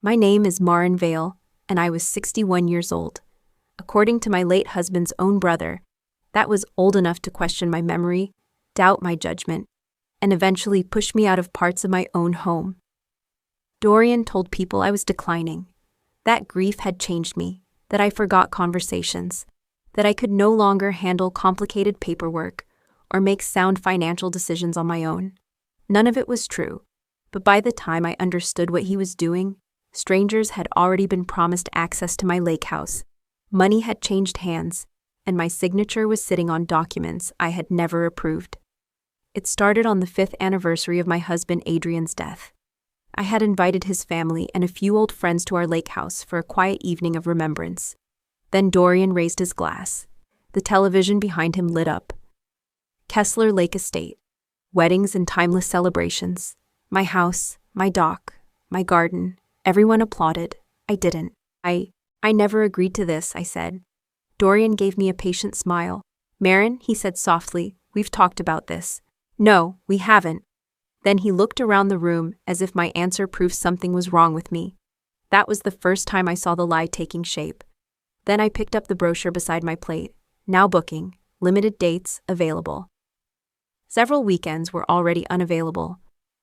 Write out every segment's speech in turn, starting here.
My name is Maren Vale, and I was 61 years old. According to my late husband's own brother, that was old enough to question my memory, doubt my judgment, and eventually push me out of parts of my own home. Dorian told people I was declining. That grief had changed me, that I forgot conversations, that I could no longer handle complicated paperwork or make sound financial decisions on my own. None of it was true, but by the time I understood what he was doing, strangers had already been promised access to my lake house. Money had changed hands, and my signature was sitting on documents I had never approved. It started on the 5th anniversary of my husband Adrian's death. I had invited his family and a few old friends to our lake house for a quiet evening of remembrance. Then Dorian raised his glass. The television behind him lit up. Kessler Lake Estate. Weddings and timeless celebrations. My house, my dock, my garden. Everyone applauded. I didn't. I never agreed to this, I said. Dorian gave me a patient smile. Maren, he said softly, we've talked about this. No, we haven't. Then he looked around the room as if my answer proved something was wrong with me. That was the first time I saw the lie taking shape. Then I picked up the brochure beside my plate. Now booking. Limited dates available. Several weekends were already unavailable.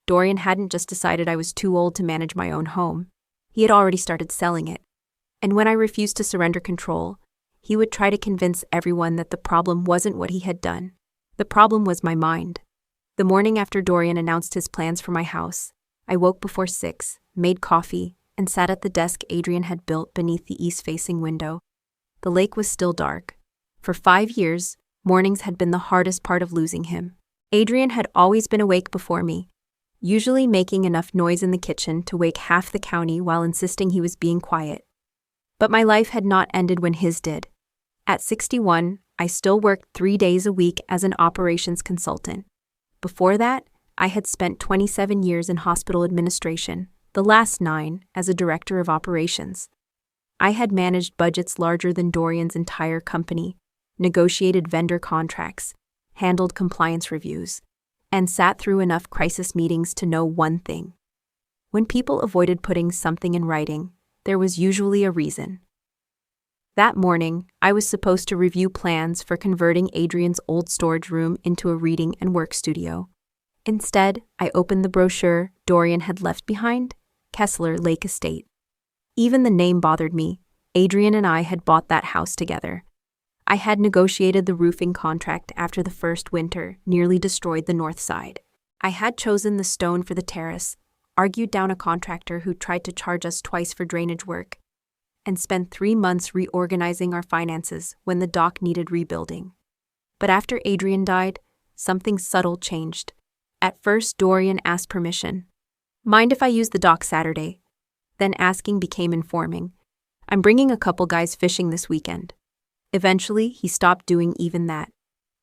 Dorian hadn't just decided I was too old to manage my own home. He had already started selling it. And when I refused to surrender control, he would try to convince everyone that the problem wasn't what he had done. The problem was my mind. The morning after Dorian announced his plans for my house, I woke before 6, made coffee, and sat at the desk Adrian had built beneath the east-facing window. The lake was still dark. For 5 years, mornings had been the hardest part of losing him. Adrian had always been awake before me, usually making enough noise in the kitchen to wake half the county while insisting he was being quiet. But my life had not ended when his did. At 61, I still worked 3 days a week as an operations consultant. Before that, I had spent 27 years in hospital administration, the last 9 as a director of operations. I had managed budgets larger than Dorian's entire company, negotiated vendor contracts, handled compliance reviews, and sat through enough crisis meetings to know one thing. When people avoided putting something in writing, there was usually a reason. That morning, I was supposed to review plans for converting Adrian's old storage room into a reading and work studio. Instead, I opened the brochure Dorian had left behind, Kessler Lake Estate. Even the name bothered me. Adrian and I had bought that house together. I had negotiated the roofing contract after the first winter nearly destroyed the north side. I had chosen the stone for the terrace, argued down a contractor who tried to charge us twice for drainage work, and spent 3 months reorganizing our finances when the dock needed rebuilding. But after Adrian died, something subtle changed. At first, Dorian asked permission. Mind if I use the dock Saturday? Then asking became informing. I'm bringing a couple guys fishing this weekend. Eventually, he stopped doing even that.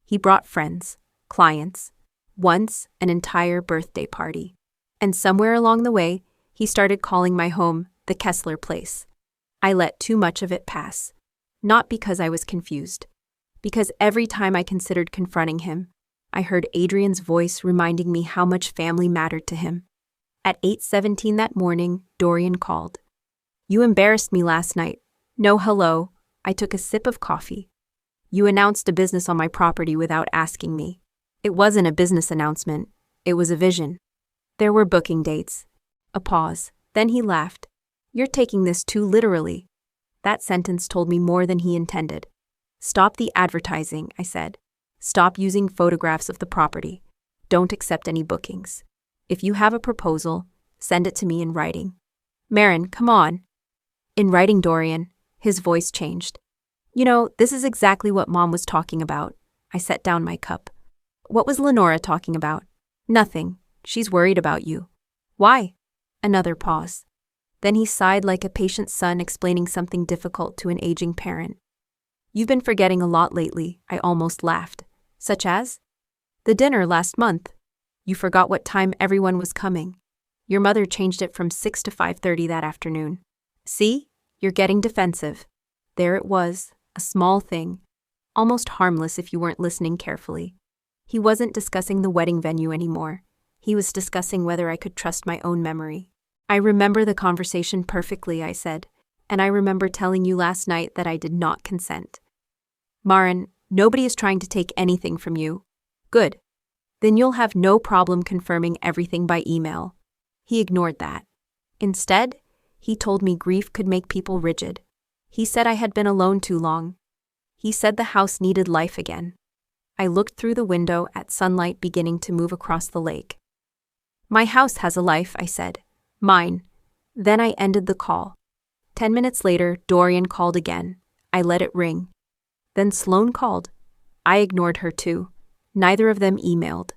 He brought friends, clients, once an entire birthday party. And somewhere along the way, he started calling my home the Kessler place. I let too much of it pass. Not because I was confused. Because every time I considered confronting him, I heard Adrian's voice reminding me how much family mattered to him. At 8:17 that morning, Dorian called. You embarrassed me last night. No hello. I took a sip of coffee. You announced a business on my property without asking me. It wasn't a business announcement. It was a vision. There were booking dates. A pause. Then he laughed. You're taking this too literally. That sentence told me more than he intended. Stop the advertising, I said. Stop using photographs of the property. Don't accept any bookings. If you have a proposal, send it to me in writing. Maren, come on. In writing, Dorian. His voice changed. You know, this is exactly what Mom was talking about. I set down my cup. What was Lenora talking about? Nothing. She's worried about you. Why? Another pause. Then he sighed like a patient son explaining something difficult to an aging parent. You've been forgetting a lot lately, I almost laughed. Such as? The dinner last month. You forgot what time everyone was coming. Your mother changed it from 6 to 5:30 that afternoon. See? You're getting defensive. There it was, a small thing, almost harmless if you weren't listening carefully. He wasn't discussing the wedding venue anymore. He was discussing whether I could trust my own memory. I remember the conversation perfectly, I said, and I remember telling you last night that I did not consent. Maren, nobody is trying to take anything from you. Good. Then you'll have no problem confirming everything by email. He ignored that. Instead, he told me grief could make people rigid. He said I had been alone too long. He said the house needed life again. I looked through the window at sunlight beginning to move across the lake. My house has a life, I said. Mine. Then I ended the call. 10 minutes later, Dorian called again. I let it ring. Then Sloane called. I ignored her too. Neither of them emailed.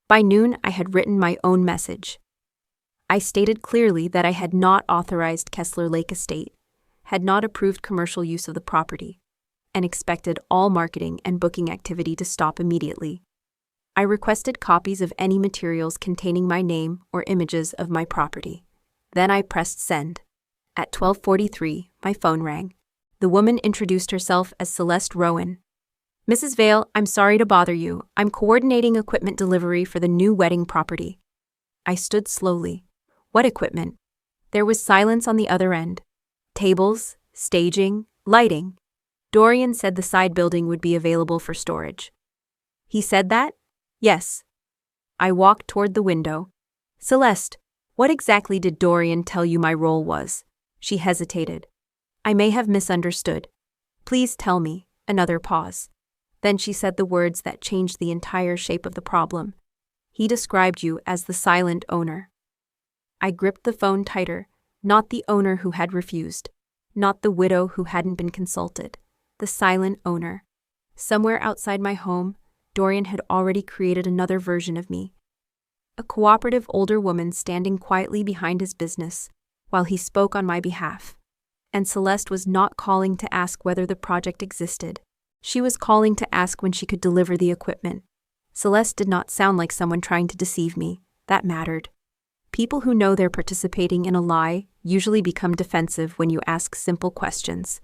By noon, I had written my own message. I stated clearly that I had not authorized Kessler Lake Estate, had not approved commercial use of the property, and expected all marketing and booking activity to stop immediately. I requested copies of any materials containing my name or images of my property. Then I pressed send. At 12:43, my phone rang. The woman introduced herself as Celeste Rowan. Mrs. Vale, I'm sorry to bother you. I'm coordinating equipment delivery for the new wedding property. I stood slowly. What equipment? There was silence on the other end. Tables, staging, lighting. Dorian said the side building would be available for storage. He said that? Yes. I walked toward the window. Celeste, what exactly did Dorian tell you my role was? She hesitated. I may have misunderstood. Please tell me. Another pause. Then she said the words that changed the entire shape of the problem. He described you as the silent owner. I gripped the phone tighter, not the owner who had refused, not the widow who hadn't been consulted, the silent owner. Somewhere outside my home, Dorian had already created another version of me. A cooperative older woman standing quietly behind his business, while he spoke on my behalf. And Celeste was not calling to ask whether the project existed. She was calling to ask when she could deliver the equipment. Celeste did not sound like someone trying to deceive me. That mattered. People who know they're participating in a lie usually become defensive when you ask simple questions.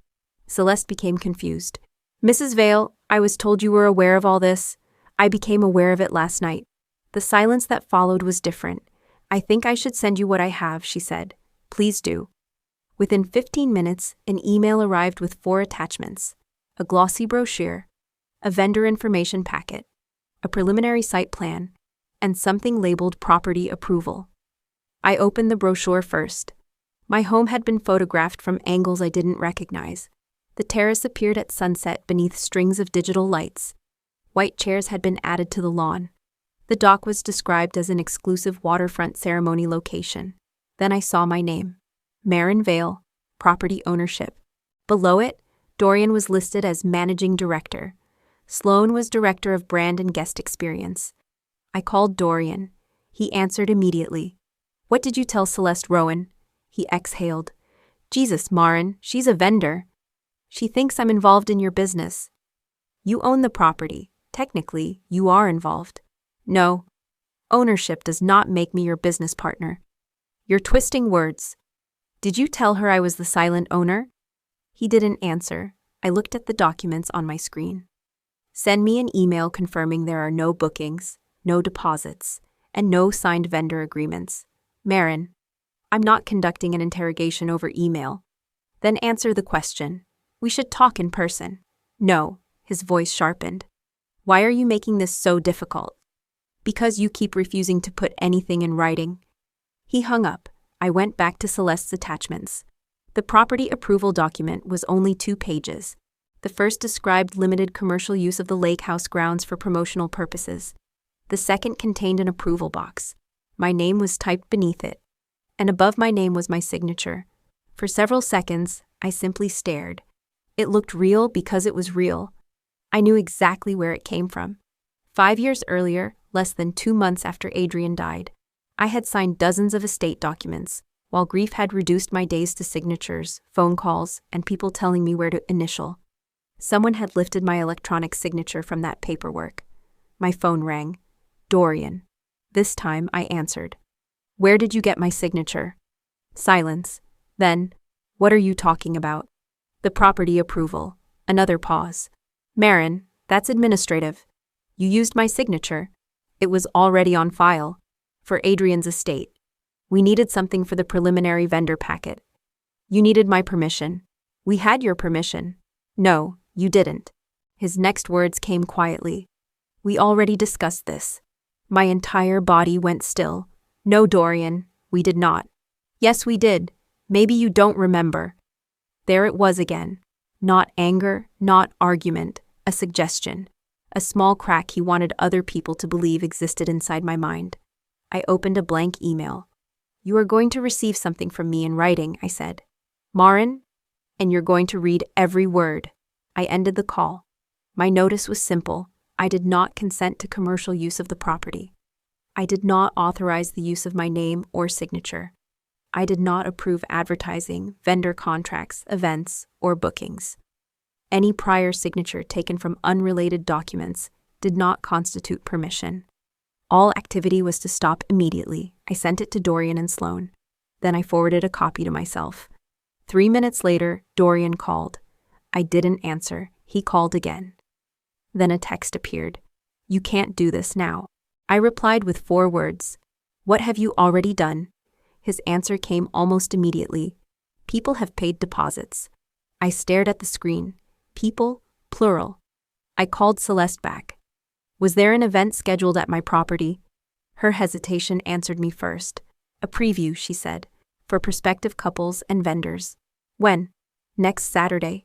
Celeste became confused. Mrs. Vale, I was told you were aware of all this. I became aware of it last night. The silence that followed was different. I think I should send you what I have, she said. Please do. Within 15 minutes, an email arrived with 4 attachments. A glossy brochure, a vendor information packet, a preliminary site plan, and something labeled property approval. I opened the brochure first. My home had been photographed from angles I didn't recognize. The terrace appeared at sunset beneath strings of digital lights. White chairs had been added to the lawn. The dock was described as an exclusive waterfront ceremony location. Then I saw my name. Maren Vale, property ownership. Below it, Dorian was listed as managing director. Sloane was director of brand and guest experience. I called Dorian. He answered immediately. What did you tell Celeste Rowan? He exhaled. Jesus, Maren, she's a vendor. She thinks I'm involved in your business. You own the property. Technically, you are involved. No. Ownership does not make me your business partner. You're twisting words. Did you tell her I was the silent owner? He didn't answer. I looked at the documents on my screen. Send me an email confirming there are no bookings, no deposits, and no signed vendor agreements. Maren, I'm not conducting an interrogation over email. Then answer the question. We should talk in person. No, his voice sharpened. Why are you making this so difficult? Because you keep refusing to put anything in writing. He hung up. I went back to Celeste's attachments. The property approval document was only 2 pages. The first described limited commercial use of the lake house grounds for promotional purposes. The second contained an approval box. My name was typed beneath it, and above my name was my signature. For several seconds, I simply stared. It looked real because it was real. I knew exactly where it came from. 5 years earlier, less than 2 months after Adrian died, I had signed dozens of estate documents, while grief had reduced my days to signatures, phone calls, and people telling me where to initial. Someone had lifted my electronic signature from that paperwork. My phone rang. Dorian. This time I answered. Where did you get my signature? Silence. Then, what are you talking about? The property approval. Another pause. Maren, that's administrative. You used my signature. It was already on file. For Adrian's estate. We needed something for the preliminary vendor packet. You needed my permission. We had your permission. No, you didn't. His next words came quietly. We already discussed this. My entire body went still. No, Dorian, we did not. Yes, we did. Maybe you don't remember. There it was again. Not anger, not argument, a suggestion. A small crack he wanted other people to believe existed inside my mind. I opened a blank email. You are going to receive something from me in writing, I said. Maren, and you're going to read every word. I ended the call. My notice was simple. I did not consent to commercial use of the property. I did not authorize the use of my name or signature. I did not approve advertising, vendor contracts, events, or bookings. Any prior signature taken from unrelated documents did not constitute permission. All activity was to stop immediately. I sent it to Dorian and Sloane. Then I forwarded a copy to myself. 3 minutes later, Dorian called. I didn't answer. He called again. Then a text appeared. You can't do this now. I replied with 4 words. What have you already done? His answer came almost immediately. People have paid deposits. I stared at the screen. People, plural. I called Celeste back. Was there an event scheduled at my property? Her hesitation answered me first. A preview, she said, for prospective couples and vendors. When? Next Saturday.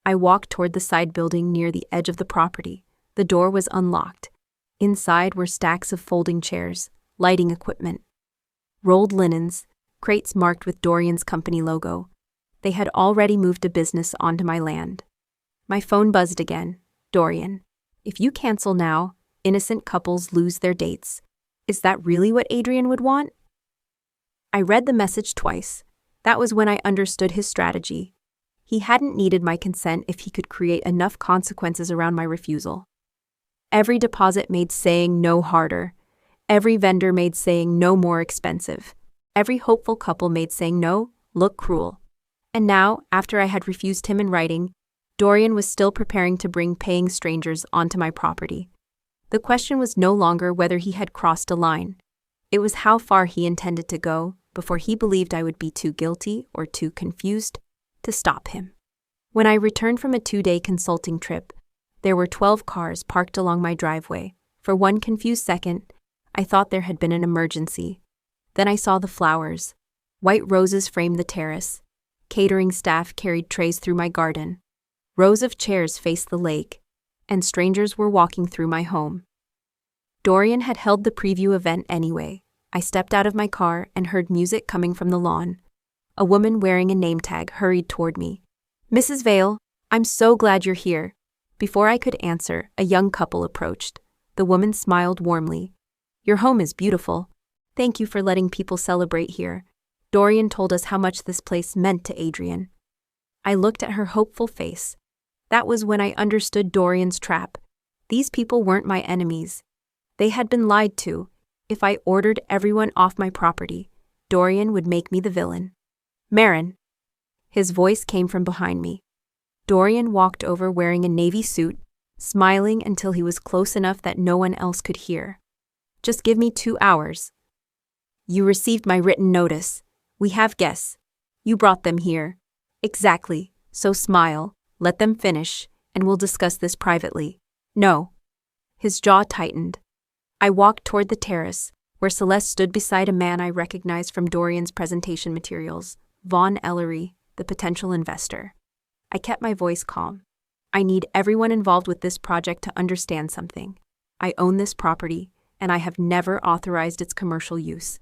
I walked toward the side building near the edge of the property. The door was unlocked. Inside were stacks of folding chairs, lighting equipment, rolled linens, crates marked with Dorian's company logo. They had already moved a business onto my land. My phone buzzed again. Dorian, if you cancel now, innocent couples lose their dates. Is that really what Adrian would want? I read the message twice. That was when I understood his strategy. He hadn't needed my consent if he could create enough consequences around my refusal. Every deposit made saying no harder. Every vendor made saying no more expensive. Every hopeful couple made saying no look cruel. And now, after I had refused him in writing, Dorian was still preparing to bring paying strangers onto my property. The question was no longer whether he had crossed a line. It was how far he intended to go before he believed I would be too guilty or too confused to stop him. When I returned from a 2-day consulting trip, there were 12 cars parked along my driveway. For one confused second, I thought there had been an emergency. Then I saw the flowers. White roses framed the terrace. Catering staff carried trays through my garden. Rows of chairs faced the lake, and strangers were walking through my home. Dorian had held the preview event anyway. I stepped out of my car and heard music coming from the lawn. A woman wearing a name tag hurried toward me. Mrs. Vale, I'm so glad you're here. Before I could answer, a young couple approached. The woman smiled warmly. Your home is beautiful. Thank you for letting people celebrate here. Dorian told us how much this place meant to Adrian. I looked at her hopeful face. That was when I understood Dorian's trap. These people weren't my enemies. They had been lied to. If I ordered everyone off my property, Dorian would make me the villain. Maren. His voice came from behind me. Dorian walked over wearing a navy suit, smiling until he was close enough that no one else could hear. Just give me 2 hours. You received my written notice. We have guests. You brought them here. Exactly. So smile, let them finish, and we'll discuss this privately. No. His jaw tightened. I walked toward the terrace, where Celeste stood beside a man I recognized from Dorian's presentation materials, Vaughn Ellery, the potential investor. I kept my voice calm. I need everyone involved with this project to understand something. I own this property, and I have never authorized its commercial use.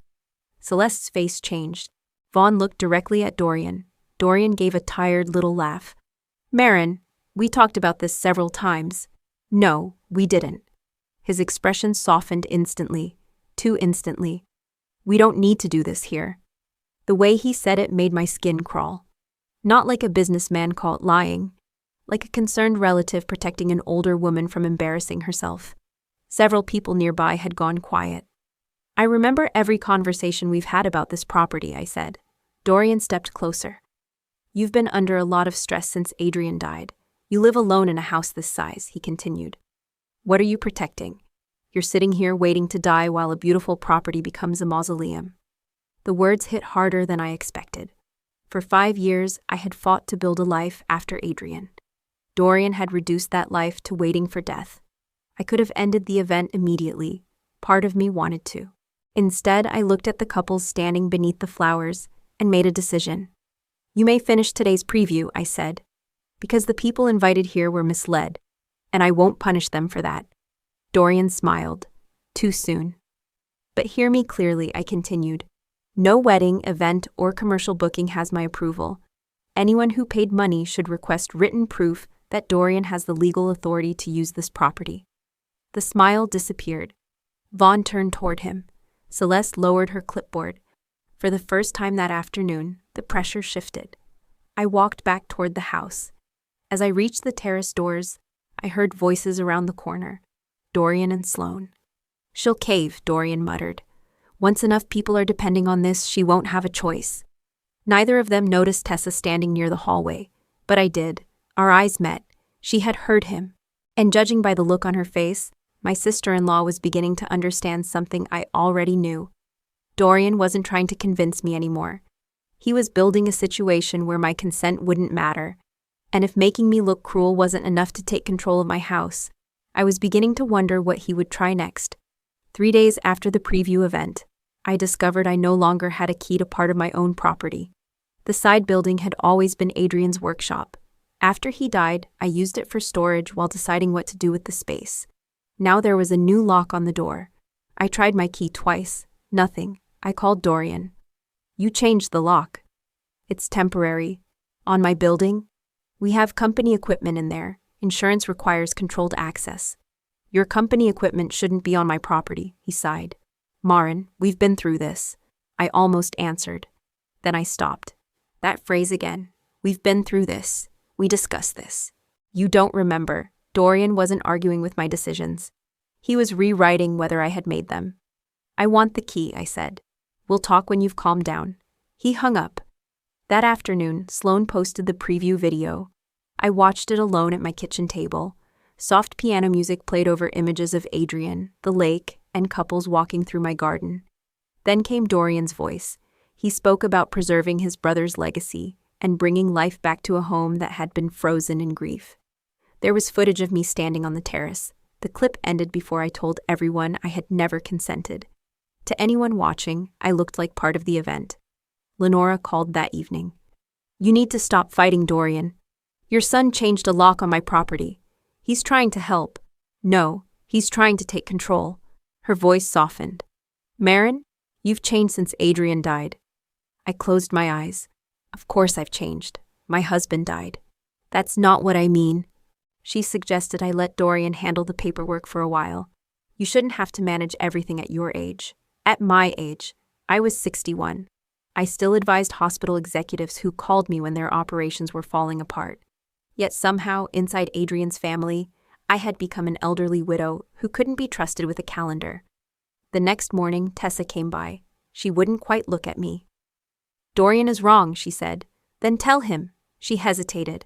Celeste's face changed. Vaughn looked directly at Dorian. Dorian gave a tired little laugh. Maren, we talked about this several times. No, we didn't. His expression softened instantly, too instantly. We don't need to do this here. The way he said it made my skin crawl. Not like a businessman caught lying, like a concerned relative protecting an older woman from embarrassing herself. Several people nearby had gone quiet. I remember every conversation we've had about this property, I said. Dorian stepped closer. You've been under a lot of stress since Adrian died. You live alone in a house this size, he continued. What are you protecting? You're sitting here waiting to die while a beautiful property becomes a mausoleum. The words hit harder than I expected. For 5 years, I had fought to build a life after Adrian. Dorian had reduced that life to waiting for death. I could have ended the event immediately. Part of me wanted to. Instead, I looked at the couples standing beneath the flowers and made a decision. "You may finish today's preview," I said, "because the people invited here were misled, and I won't punish them for that." Dorian smiled. "Too soon." "But hear me clearly," I continued. "No wedding, event, or commercial booking has my approval. Anyone who paid money should request written proof that Dorian has the legal authority to use this property." The smile disappeared. Vaughn turned toward him. Celeste lowered her clipboard. For the first time that afternoon, the pressure shifted. I walked back toward the house. As I reached the terrace doors, I heard voices around the corner. Dorian and Sloane. "She'll cave," Dorian muttered. "Once enough people are depending on this, she won't have a choice." Neither of them noticed Tessa standing near the hallway, but I did. Our eyes met. She had heard him. And judging by the look on her face, my sister-in-law was beginning to understand something I already knew. Dorian wasn't trying to convince me anymore. He was building a situation where my consent wouldn't matter. And if making me look cruel wasn't enough to take control of my house, I was beginning to wonder what he would try next. 3 days after the preview event, I discovered I no longer had a key to part of my own property. The side building had always been Adrian's workshop. After he died, I used it for storage while deciding what to do with the space. Now there was a new lock on the door. I tried my key twice. Nothing. I called Dorian. "You changed the lock." "It's temporary. On my building? We have company equipment in there. Insurance requires controlled access." "Your company equipment shouldn't be on my property," he sighed. "Maren, we've been through this." I almost answered. Then I stopped. That phrase again. "We've been through this. We discussed this." "You don't remember." Dorian wasn't arguing with my decisions. He was rewriting whether I had made them. "I want the key," I said. "We'll talk when you've calmed down." He hung up. That afternoon, Sloane posted the preview video. I watched it alone at my kitchen table. Soft piano music played over images of Adrian, the lake, and couples walking through my garden. Then came Dorian's voice. He spoke about preserving his brother's legacy and bringing life back to a home that had been frozen in grief. There was footage of me standing on the terrace. The clip ended before I told everyone I had never consented. To anyone watching, I looked like part of the event. Lenora called that evening. "You need to stop fighting Dorian. Your son changed a lock on my property. He's trying to help." "No, he's trying to take control." Her voice softened. "Maren, you've changed since Adrian died." I closed my eyes. "Of course I've changed. My husband died." "That's not what I mean." She suggested I let Dorian handle the paperwork for a while. "You shouldn't have to manage everything at your age." At my age, I was 61. I still advised hospital executives who called me when their operations were falling apart. Yet somehow, inside Adrian's family, I had become an elderly widow who couldn't be trusted with a calendar. The next morning, Tessa came by. She wouldn't quite look at me. "Dorian is wrong," she said. "Then tell him." She hesitated.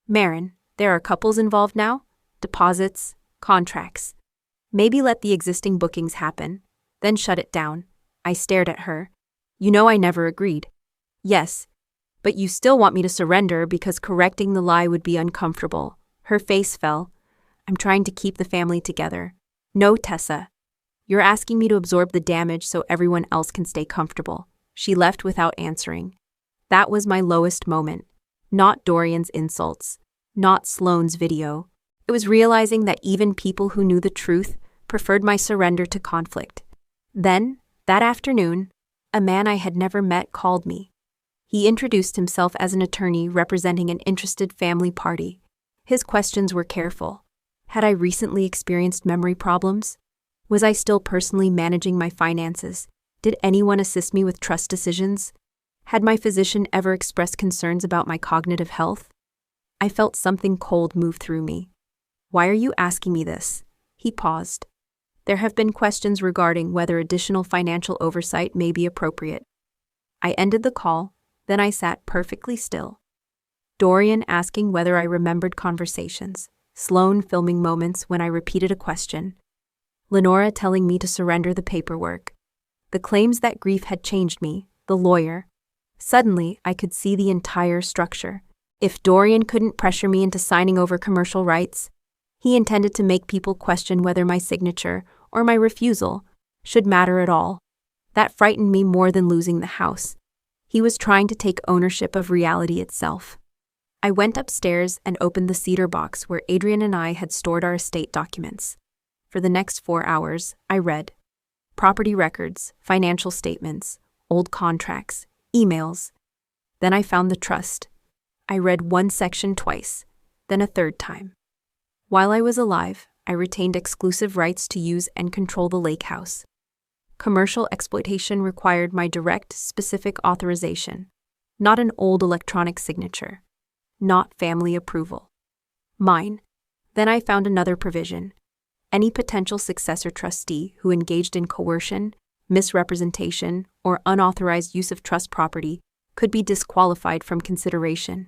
"Maren, there are couples involved now? Deposits, contracts. Maybe let the existing bookings happen, then shut it down." I stared at her. "You know I never agreed." "Yes, but you still want me to surrender because correcting the lie would be uncomfortable." Her face fell. "I'm trying to keep the family together." "No, Tessa. You're asking me to absorb the damage so everyone else can stay comfortable." She left without answering. That was my lowest moment. Not Dorian's insults. Not Sloane's video. It was realizing that even people who knew the truth preferred my surrender to conflict. Then, that afternoon, a man I had never met called me. He introduced himself as an attorney representing an interested family party. His questions were careful. Had I recently experienced memory problems? Was I still personally managing my finances? Did anyone assist me with trust decisions? Had my physician ever expressed concerns about my cognitive health? I felt something cold move through me. "Why are you asking me this?" He paused. "There have been questions regarding whether additional financial oversight may be appropriate." I ended the call, then I sat perfectly still. Dorian asking whether I remembered conversations, Sloane filming moments when I repeated a question, Lenora telling me to surrender the paperwork. The claims that grief had changed me, the lawyer. Suddenly, I could see the entire structure. If Dorian couldn't pressure me into signing over commercial rights, he intended to make people question whether my signature, or my refusal, should matter at all. That frightened me more than losing the house. He was trying to take ownership of reality itself. I went upstairs and opened the cedar box where Adrian and I had stored our estate documents. For the next 4 hours, I read property records, financial statements, old contracts, emails. Then I found the trust. I read one section twice, then a third time. While I was alive, I retained exclusive rights to use and control the lake house. Commercial exploitation required my direct, specific authorization, not an old electronic signature, not family approval. Mine. Then I found another provision. Any potential successor trustee who engaged in coercion, misrepresentation, or unauthorized use of trust property could be disqualified from consideration.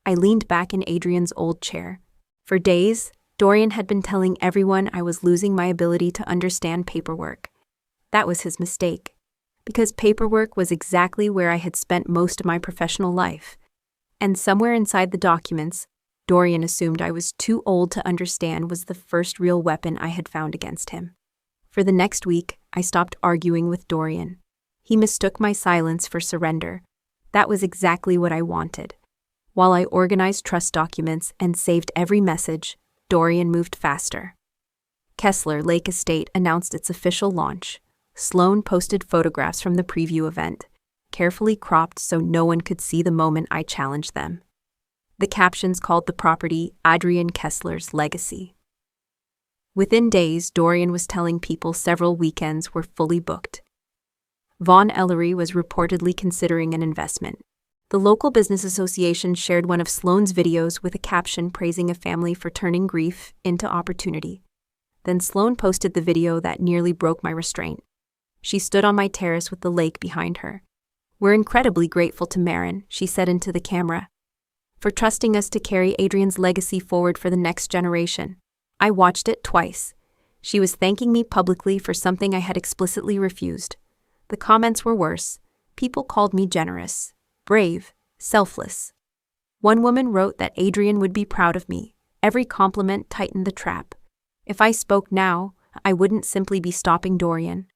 I leaned back in Adrian's old chair. For days, Dorian had been telling everyone I was losing my ability to understand paperwork. That was his mistake, because paperwork was exactly where I had spent most of my professional life. And somewhere inside the documents, Dorian assumed I was too old to understand was the first real weapon I had found against him. For the next week, I stopped arguing with Dorian. He mistook my silence for surrender. That was exactly what I wanted. While I organized trust documents and saved every message, Dorian moved faster. Kessler Lake Estate announced its official launch. Sloan posted photographs from the preview event, carefully cropped so no one could see the moment I challenged them. The captions called the property Adrian Kessler's legacy. Within days, Dorian was telling people several weekends were fully booked. Von Ellery was reportedly considering an investment. The local business association shared one of Sloan's videos with a caption praising a family for turning grief into opportunity. Then Sloan posted the video that nearly broke my restraint. She stood on my terrace with the lake behind her. "We're incredibly grateful to Maren," she said into the camera, "for trusting us to carry Adrian's legacy forward for the next generation." I watched it twice. She was thanking me publicly for something I had explicitly refused. The comments were worse. People called me generous, brave, selfless. One woman wrote that Adrian would be proud of me. Every compliment tightened the trap. If I spoke now, I wouldn't simply be stopping Dorian.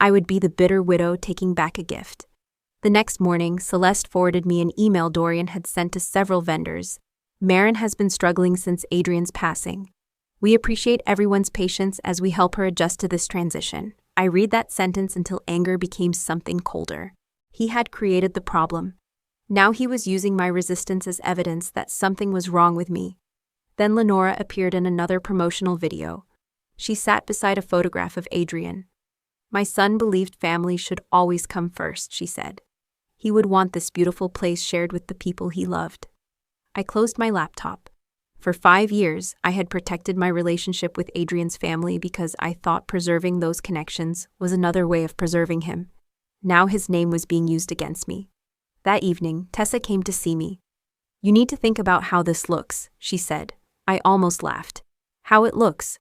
I would be the bitter widow taking back a gift. The next morning, Celeste forwarded me an email Dorian had sent to several vendors. "Maren has been struggling since Adrian's passing. We appreciate everyone's patience as we help her adjust to this transition." I read that sentence until anger became something colder. He had created the problem. Now he was using my resistance as evidence that something was wrong with me. Then Lenora appeared in another promotional video. She sat beside a photograph of Adrian. "My son believed family should always come first," she said. "He would want this beautiful place shared with the people he loved." I closed my laptop. For 5 years, I had protected my relationship with Adrian's family because I thought preserving those connections was another way of preserving him. Now his name was being used against me. That evening, Tessa came to see me. "You need to think about how this looks," she said. I almost laughed. "How it looks?"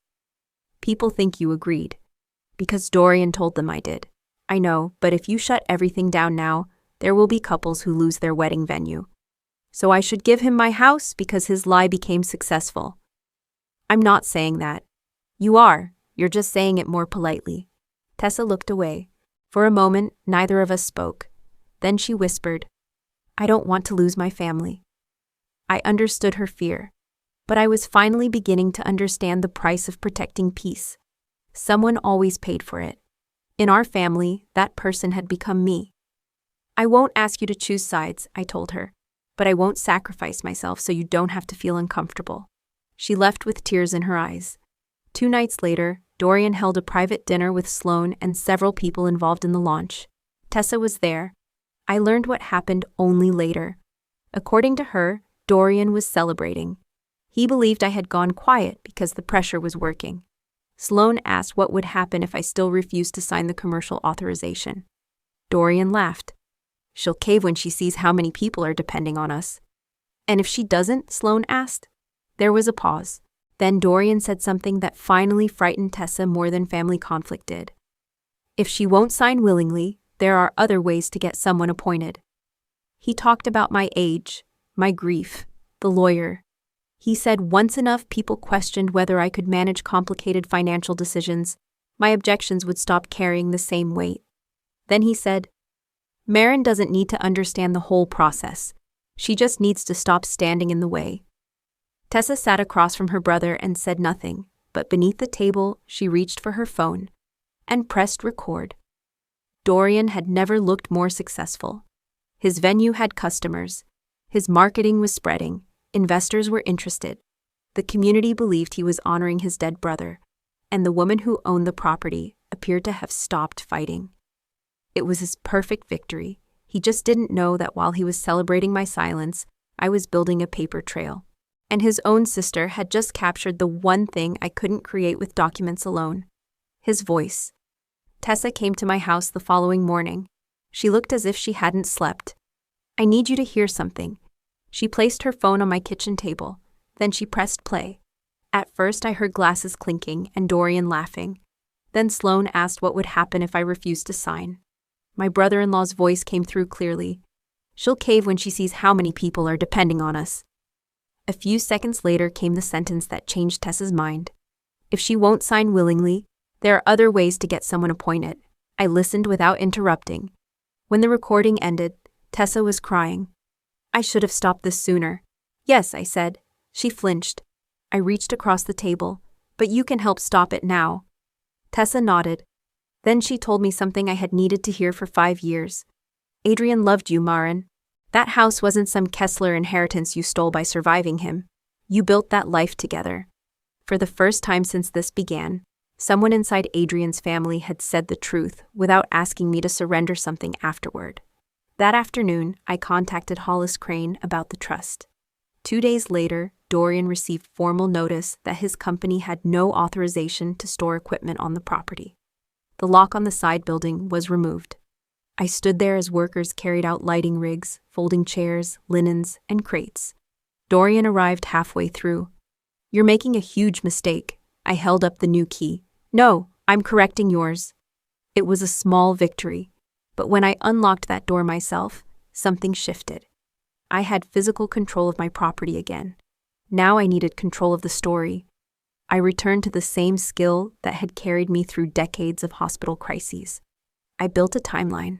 "People think you agreed." "Because Dorian told them I did." "I know, but if you shut everything down now, there will be couples who lose their wedding venue. So I should give him my house because his lie became successful." "I'm not saying that." "You are. You're just saying it more politely." Tessa looked away. For a moment, neither of us spoke. Then she whispered, "I don't want to lose my family." I understood her fear, but I was finally beginning to understand the price of protecting peace. Someone always paid for it. In our family, that person had become me. "I won't ask you to choose sides," I told her, "but I won't sacrifice myself so you don't have to feel uncomfortable." She left with tears in her eyes. 2 nights later, Dorian held a private dinner with Sloan and several people involved in the launch. Tessa was there. I learned what happened only later. According to her, Dorian was celebrating. He believed I had gone quiet because the pressure was working. Sloan asked what would happen if I still refused to sign the commercial authorization. Dorian laughed. "She'll cave when she sees how many people are depending on us." "And if she doesn't?" Sloan asked. There was a pause. Then Dorian said something that finally frightened Tessa more than family conflict did. "If she won't sign willingly, there are other ways to get someone appointed. He talked about my age, my grief, the lawyer. He said once enough people questioned whether I could manage complicated financial decisions, my objections would stop carrying the same weight. Then he said, Maren doesn't need to understand the whole process. She just needs to stop standing in the way. Tessa sat across from her brother and said nothing, but beneath the table she reached for her phone and pressed record. Dorian had never looked more successful. His venue had customers. His marketing was spreading. Investors were interested. The community believed he was honoring his dead brother, and the woman who owned the property appeared to have stopped fighting. It was his perfect victory. He just didn't know that while he was celebrating my silence, I was building a paper trail. And his own sister had just captured the one thing I couldn't create with documents alone: his voice. Tessa came to my house the following morning. She looked as if she hadn't slept. I need you to hear something. She placed her phone on my kitchen table. Then she pressed play. At first I heard glasses clinking and Dorian laughing. Then Sloane asked what would happen if I refused to sign. My brother-in-law's voice came through clearly. She'll cave when she sees how many people are depending on us. A few seconds later came the sentence that changed Tessa's mind. If she won't sign willingly, there are other ways to get someone appointed. I listened without interrupting. When the recording ended, Tessa was crying. I should have stopped this sooner. Yes, I said. She flinched. I reached across the table. But you can help stop it now. Tessa nodded. Then she told me something I had needed to hear for 5 years. Adrian loved you, Maren. That house wasn't some Kessler inheritance you stole by surviving him. You built that life together. For the first time since this began, someone inside Adrian's family had said the truth without asking me to surrender something afterward. That afternoon, I contacted Hollis Crane about the trust. 2 days later, Dorian received formal notice that his company had no authorization to store equipment on the property. The lock on the side building was removed. I stood there as workers carried out lighting rigs, folding chairs, linens, and crates. Dorian arrived halfway through. You're making a huge mistake. I held up the new key. No, I'm correcting yours. It was a small victory, but when I unlocked that door myself, something shifted. I had physical control of my property again. Now I needed control of the story. I returned to the same skill that had carried me through decades of hospital crises. I built a timeline.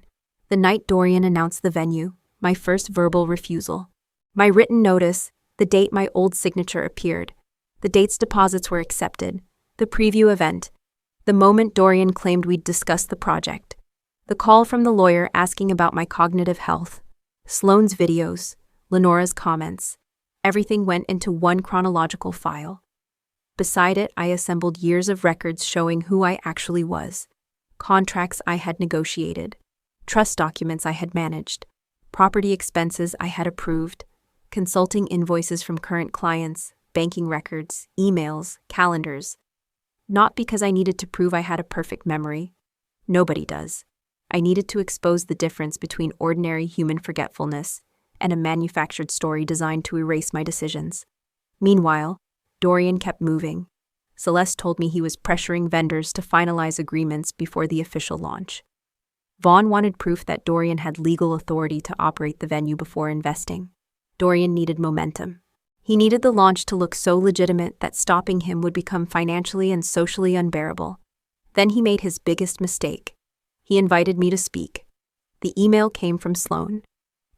The night Dorian announced the venue, my first verbal refusal. My written notice, the date my old signature appeared. The date's deposits were accepted. The preview event. The moment Dorian claimed we'd discuss the project. The call from the lawyer asking about my cognitive health. Sloane's videos. Lenora's comments. Everything went into one chronological file. Beside it, I assembled years of records showing who I actually was. Contracts I had negotiated. Trust documents I had managed. Property expenses I had approved. Consulting invoices from current clients. Banking records, emails, calendars. Not because I needed to prove I had a perfect memory. Nobody does. I needed to expose the difference between ordinary human forgetfulness and a manufactured story designed to erase my decisions. Meanwhile, Dorian kept moving. Celeste told me he was pressuring vendors to finalize agreements before the official launch. Vaughn wanted proof that Dorian had legal authority to operate the venue before investing. Dorian needed momentum. He needed the launch to look so legitimate that stopping him would become financially and socially unbearable. Then he made his biggest mistake. He invited me to speak. The email came from Sloane.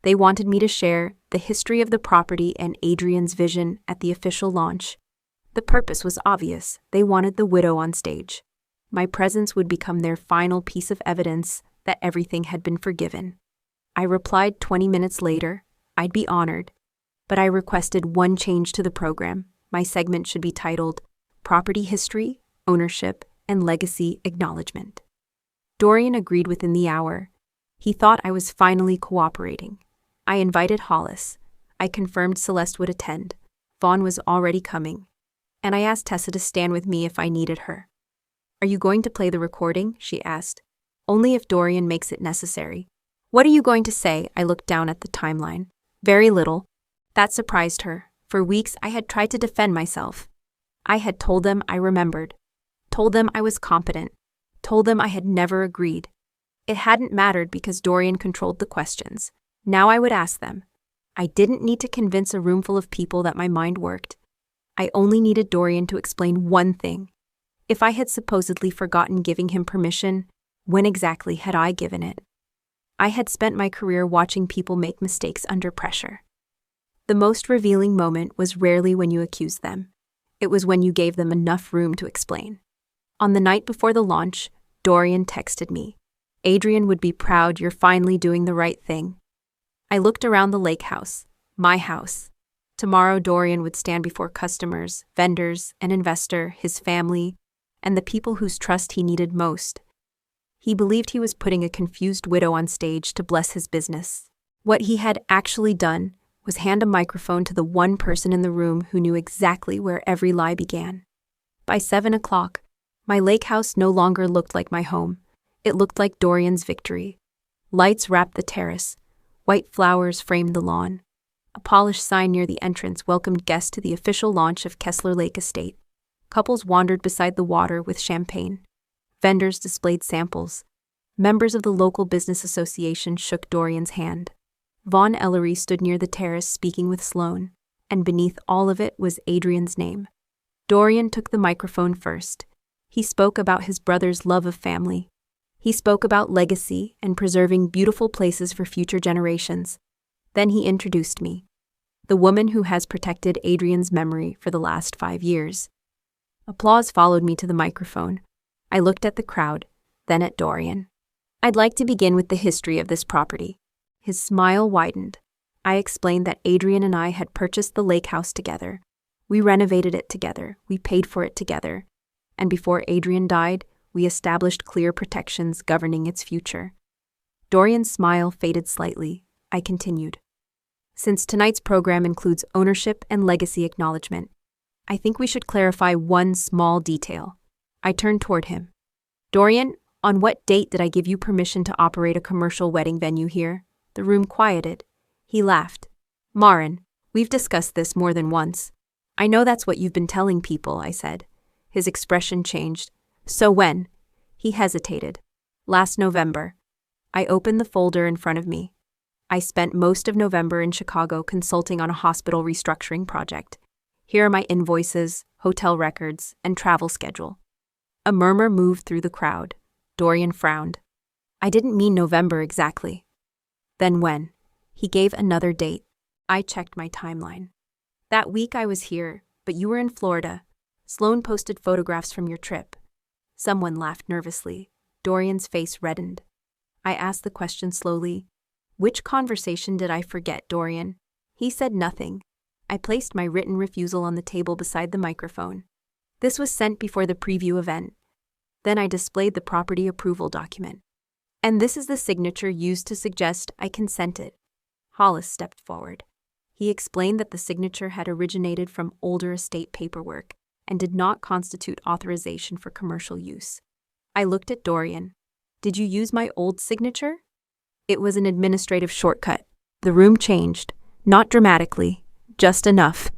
They wanted me to share the history of the property and Adrian's vision at the official launch. The purpose was obvious. They wanted the widow on stage. My presence would become their final piece of evidence that everything had been forgiven. I replied 20 minutes later, I'd be honored. But I requested one change to the program. My segment should be titled Property History, Ownership, and Legacy Acknowledgement. Dorian agreed within the hour. He thought I was finally cooperating. I invited Hollis. I confirmed Celeste would attend. Vaughn was already coming. And I asked Tessa to stand with me if I needed her. Are you going to play the recording? She asked. Only if Dorian makes it necessary. What are you going to say? I looked down at the timeline. Very little. That surprised her. For weeks I had tried to defend myself. I had told them I remembered. Told them I was competent. Told them I had never agreed. It hadn't mattered because Dorian controlled the questions. Now I would ask them. I didn't need to convince a room full of people that my mind worked. I only needed Dorian to explain one thing. If I had supposedly forgotten giving him permission, when exactly had I given it? I had spent my career watching people make mistakes under pressure. The most revealing moment was rarely when you accused them. It was when you gave them enough room to explain. On the night before the launch, Dorian texted me. Adrian would be proud you're finally doing the right thing. I looked around the lake house, my house. Tomorrow Dorian would stand before customers, vendors, an investor, his family, and the people whose trust he needed most. He believed he was putting a confused widow on stage to bless his business. What he had actually done was hand a microphone to the one person in the room who knew exactly where every lie began. By 7 o'clock, my lake house no longer looked like my home. It looked like Dorian's victory. Lights wrapped the terrace. White flowers framed the lawn. A polished sign near the entrance welcomed guests to the official launch of Kessler Lake Estate. Couples wandered beside the water with champagne. Vendors displayed samples. Members of the local business association shook Dorian's hand. Vaughn Ellery stood near the terrace speaking with Sloane, and beneath all of it was Adrian's name. Dorian took the microphone first. He spoke about his brother's love of family. He spoke about legacy and preserving beautiful places for future generations. Then he introduced me, the woman who has protected Adrian's memory for the last 5 years. Applause followed me to the microphone. I looked at the crowd, then at Dorian. I'd like to begin with the history of this property. His smile widened. I explained that Adrian and I had purchased the lake house together. We renovated it together. We paid for it together. And before Adrian died, we established clear protections governing its future. Dorian's smile faded slightly. I continued. Since tonight's program includes ownership and legacy acknowledgement, I think we should clarify one small detail. I turned toward him. Dorian, on what date did I give you permission to operate a commercial wedding venue here? The room quieted. He laughed. Maren, we've discussed this more than once. I know that's what you've been telling people, I said. His expression changed. So when? He hesitated. Last November. I opened the folder in front of me. I spent most of November in Chicago consulting on a hospital restructuring project. Here are my invoices, hotel records, and travel schedule. A murmur moved through the crowd. Dorian frowned. I didn't mean November exactly. Then when? He gave another date. I checked my timeline. That week I was here, but you were in Florida. Sloane posted photographs from your trip. Someone laughed nervously. Dorian's face reddened. I asked the question slowly. Which conversation did I forget, Dorian? He said nothing. I placed my written refusal on the table beside the microphone. This was sent before the preview event. Then I displayed the property approval document. And this is the signature used to suggest I consented. Hollis stepped forward. He explained that the signature had originated from older estate paperwork and did not constitute authorization for commercial use. I looked at Dorian. Did you use my old signature? It was an administrative shortcut. The room changed, not dramatically, just enough.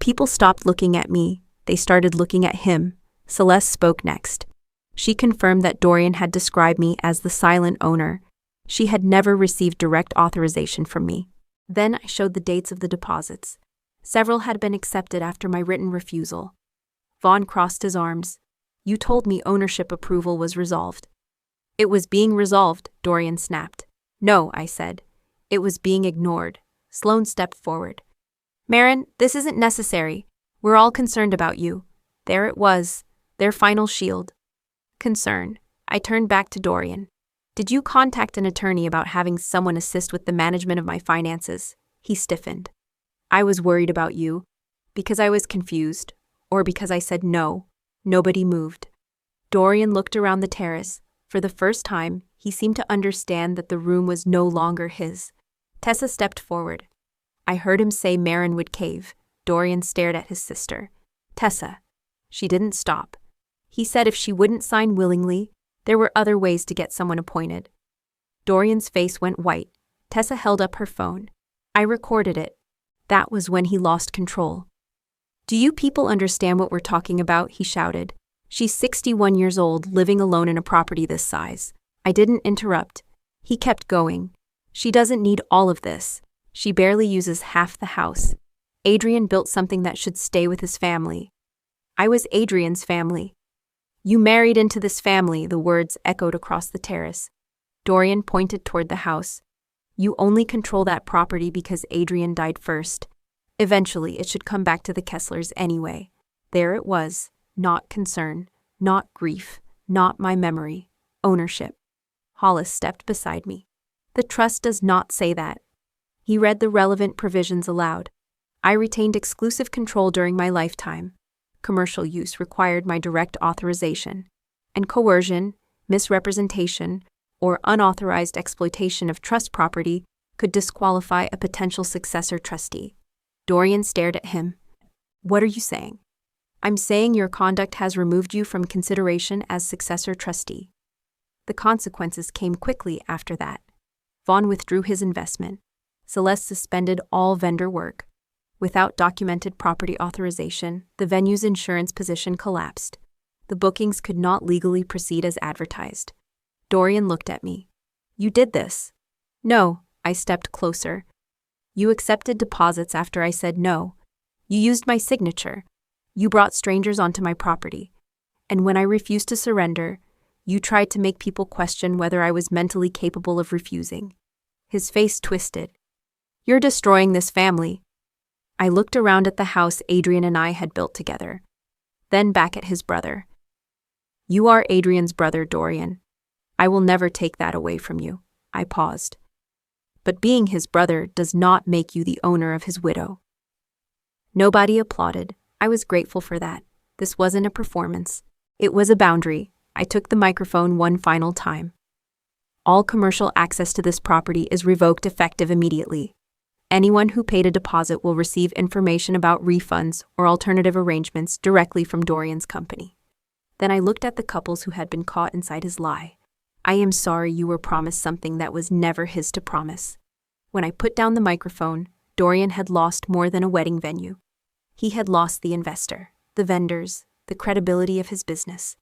People stopped looking at me. They started looking at him. Celeste spoke next. She confirmed that Dorian had described me as the silent owner. She had never received direct authorization from me. Then I showed the dates of the deposits. Several had been accepted after my written refusal. Vaughn crossed his arms. You told me ownership approval was resolved. It was being resolved, Dorian snapped. No, I said. It was being ignored. Sloane stepped forward. Maren, this isn't necessary. We're all concerned about you. There it was, their final shield. Concern. I turned back to Dorian. Did you contact an attorney about having someone assist with the management of my finances? He stiffened. I was worried about you. Because I was confused. Or because I said no. Nobody moved. Dorian looked around the terrace. For the first time, he seemed to understand that the room was no longer his. Tessa stepped forward. I heard him say Maren would cave. Dorian stared at his sister. Tessa. She didn't stop. He said if she wouldn't sign willingly, there were other ways to get someone appointed. Dorian's face went white. Tessa held up her phone. I recorded it. That was when he lost control. Do you people understand what we're talking about? He shouted. She's 61 years old, living alone in a property this size. I didn't interrupt. He kept going. She doesn't need all of this. She barely uses half the house. Adrian built something that should stay with his family. I was Adrian's family. You married into this family, the words echoed across the terrace. Dorian pointed toward the house. You only control that property because Adrian died first. Eventually, it should come back to the Kesslers anyway. There it was. Not concern, not grief, not my memory. Ownership. Hollis stepped beside me. The trust does not say that. He read the relevant provisions aloud. I retained exclusive control during my lifetime. Commercial use required my direct authorization, and coercion, misrepresentation, or unauthorized exploitation of trust property could disqualify a potential successor trustee. Dorian stared at him. What are you saying? I'm saying your conduct has removed you from consideration as successor trustee. The consequences came quickly after that. Vaughn withdrew his investment. Celeste suspended all vendor work. Without documented property authorization, the venue's insurance position collapsed. The bookings could not legally proceed as advertised. Dorian looked at me. You did this. No, I stepped closer. You accepted deposits after I said no. You used my signature. You brought strangers onto my property. And when I refused to surrender, you tried to make people question whether I was mentally capable of refusing. His face twisted. You're destroying this family. I looked around at the house Adrian and I had built together. Then back at his brother. You are Adrian's brother, Dorian. I will never take that away from you. I paused. But being his brother does not make you the owner of his widow. Nobody applauded. I was grateful for that. This wasn't a performance. It was a boundary. I took the microphone one final time. All commercial access to this property is revoked effective immediately. Anyone who paid a deposit will receive information about refunds or alternative arrangements directly from Dorian's company. Then I looked at the couples who had been caught inside his lie. I am sorry you were promised something that was never his to promise. When I put down the microphone, Dorian had lost more than a wedding venue. He had lost the investor, the vendors, the credibility of his business,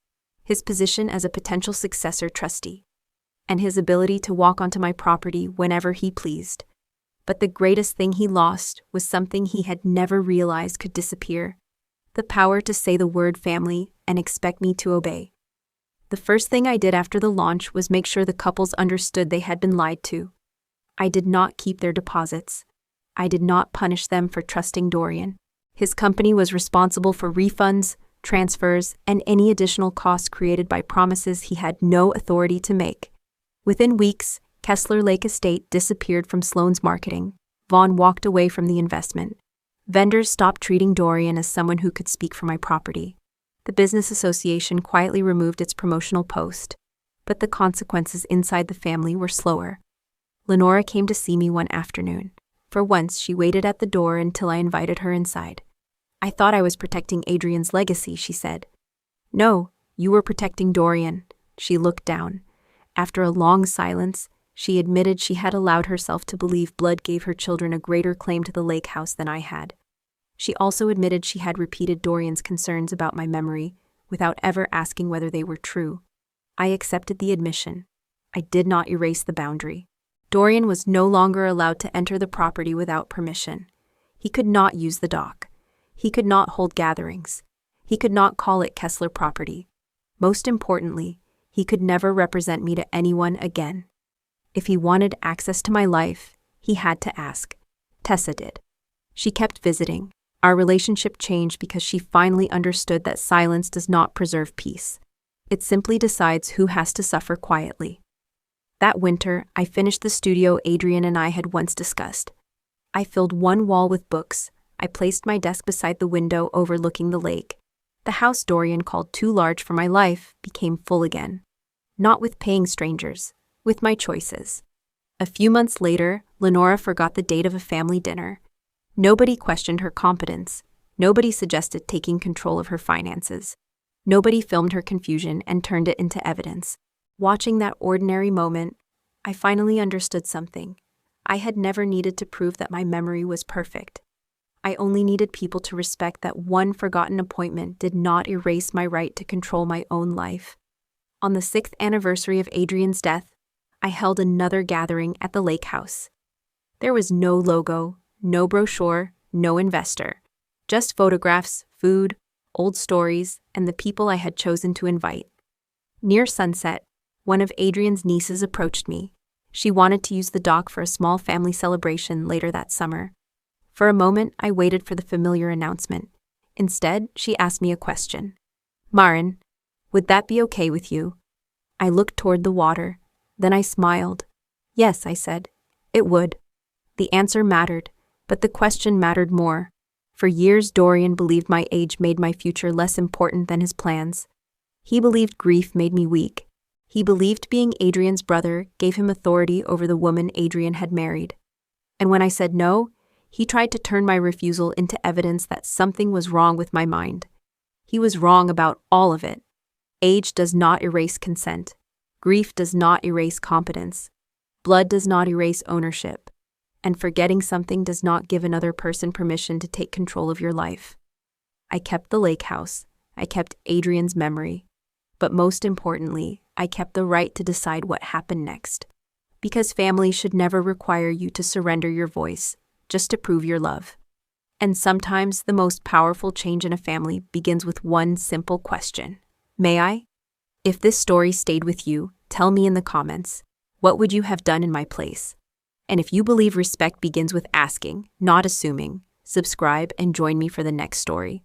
his position as a potential successor trustee, and his ability to walk onto my property whenever he pleased. But the greatest thing he lost was something he had never realized could disappear: the power to say the word family and expect me to obey. The first thing I did after the launch was make sure the couples understood they had been lied to. I did not keep their deposits. I did not punish them for trusting Dorian. His company was responsible for refunds, transfers, and any additional costs created by promises he had no authority to make. Within weeks, Kessler Lake Estate disappeared from Sloan's marketing. Vaughn walked away from the investment. Vendors stopped treating Dorian as someone who could speak for my property. The business association quietly removed its promotional post, but the consequences inside the family were slower. Lenora came to see me one afternoon. For once, she waited at the door until I invited her inside. I thought I was protecting Adrian's legacy, she said. No, you were protecting Dorian. She looked down. After a long silence, she admitted she had allowed herself to believe blood gave her children a greater claim to the lake house than I had. She also admitted she had repeated Dorian's concerns about my memory without ever asking whether they were true. I accepted the admission. I did not erase the boundary. Dorian was no longer allowed to enter the property without permission. He could not use the dock. He could not hold gatherings. He could not call it Kessler property. Most importantly, he could never represent me to anyone again. If he wanted access to my life, he had to ask. Tessa did. She kept visiting. Our relationship changed because she finally understood that silence does not preserve peace. It simply decides who has to suffer quietly. That winter, I finished the studio Adrian and I had once discussed. I filled one wall with books. I placed my desk beside the window overlooking the lake. The house Dorian called too large for my life became full again. Not with paying strangers, with my choices. A few months later, Lenora forgot the date of a family dinner. Nobody questioned her competence. Nobody suggested taking control of her finances. Nobody filmed her confusion and turned it into evidence. Watching that ordinary moment, I finally understood something. I had never needed to prove that my memory was perfect. I only needed people to respect that one forgotten appointment did not erase my right to control my own life. On the 6th anniversary of Adrian's death, I held another gathering at the lake house. There was no logo, no brochure, no investor. Just photographs, food, old stories, and the people I had chosen to invite. Near sunset, one of Adrian's nieces approached me. She wanted to use the dock for a small family celebration later that summer. For a moment, I waited for the familiar announcement. Instead, she asked me a question. "Maren, would that be okay with you?" I looked toward the water. Then I smiled. "Yes," I said. "It would." The answer mattered, but the question mattered more. For years, Dorian believed my age made my future less important than his plans. He believed grief made me weak. He believed being Adrian's brother gave him authority over the woman Adrian had married. And when I said no, he tried to turn my refusal into evidence that something was wrong with my mind. He was wrong about all of it. Age does not erase consent. Grief does not erase competence. Blood does not erase ownership. And forgetting something does not give another person permission to take control of your life. I kept the lake house. I kept Adrian's memory. But most importantly, I kept the right to decide what happened next. Because family should never require you to surrender your voice, just to prove your love. And sometimes the most powerful change in a family begins with one simple question. May I? If this story stayed with you, tell me in the comments. What would you have done in my place? And if you believe respect begins with asking, not assuming, subscribe and join me for the next story.